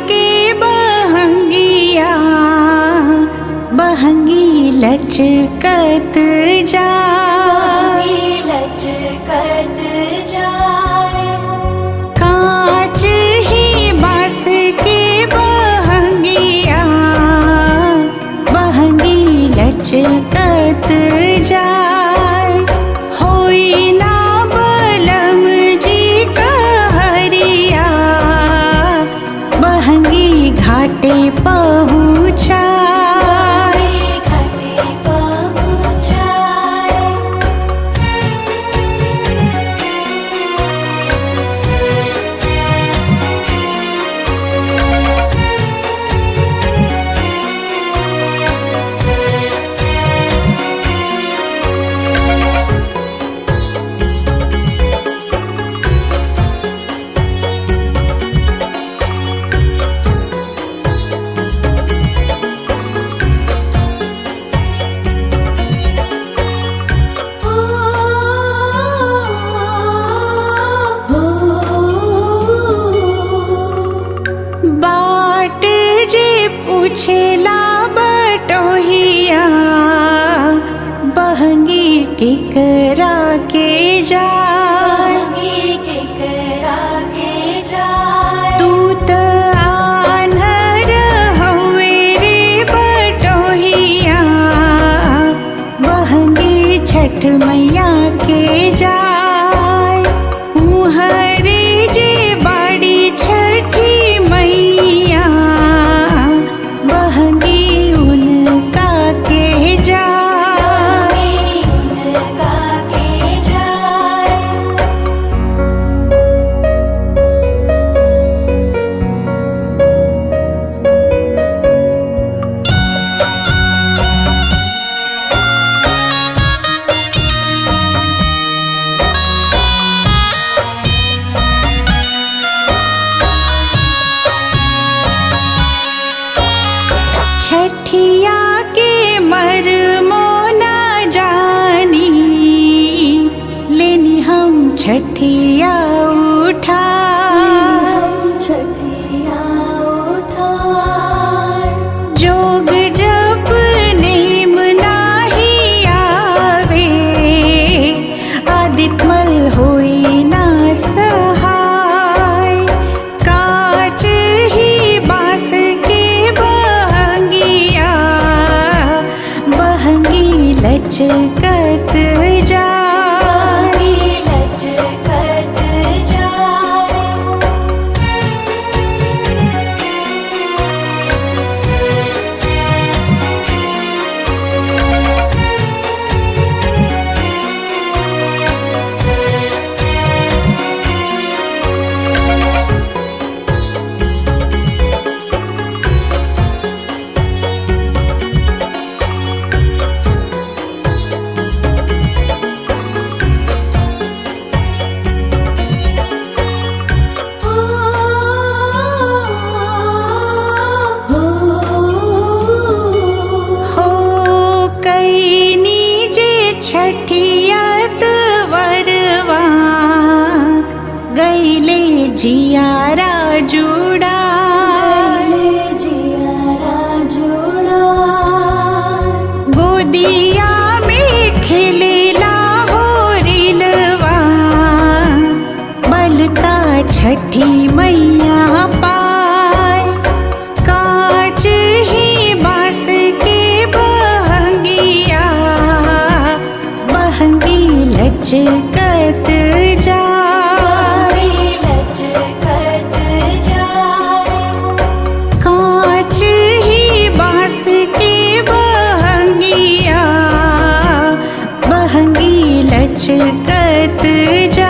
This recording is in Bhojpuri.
के बहंगिया, बहंगी लचकत जाए, लचकत जाए। कांच ही बांस के बहंगिया, बहंगी लचकत जाए। होई ना बलम जी कहरिया, बहंगी घाटे पहुँचाए, घाटे पहुँचाए। बाट जे पूछेला बटोहिया, बहंगी केकरा के जाए। बहंगी केकरा के जाए। तू त आन्हर हवे रे बटोहिया, बहंगी छठ मैया के जाए। उहरे जे बाड़ी छठी मैया, बहंगी उनका के जाए। उनका के जाए। छठिया के मरमो न जानी, लेनी हम छठिया उठा। छठिया उठाए। जोग जप नेम नाही आवे, आदितमल होई ना सहाय। कांच ही बांस के बहंगिया, बहंगी लचकत जाए, लचकत जाए। हो कैनी जे छठियत वरवा, गईले जियारा जुड़ा। जियारा जुड़ा। गोदिया में खिलेला हो रिलवा, बल का छठी मैया पाए। कांच ही बांस के बहंगिया, बहंगी लचकत जाए, लचकत जाए। कांच ही बांस के बहंगिया, बहंगी लचकत जाए।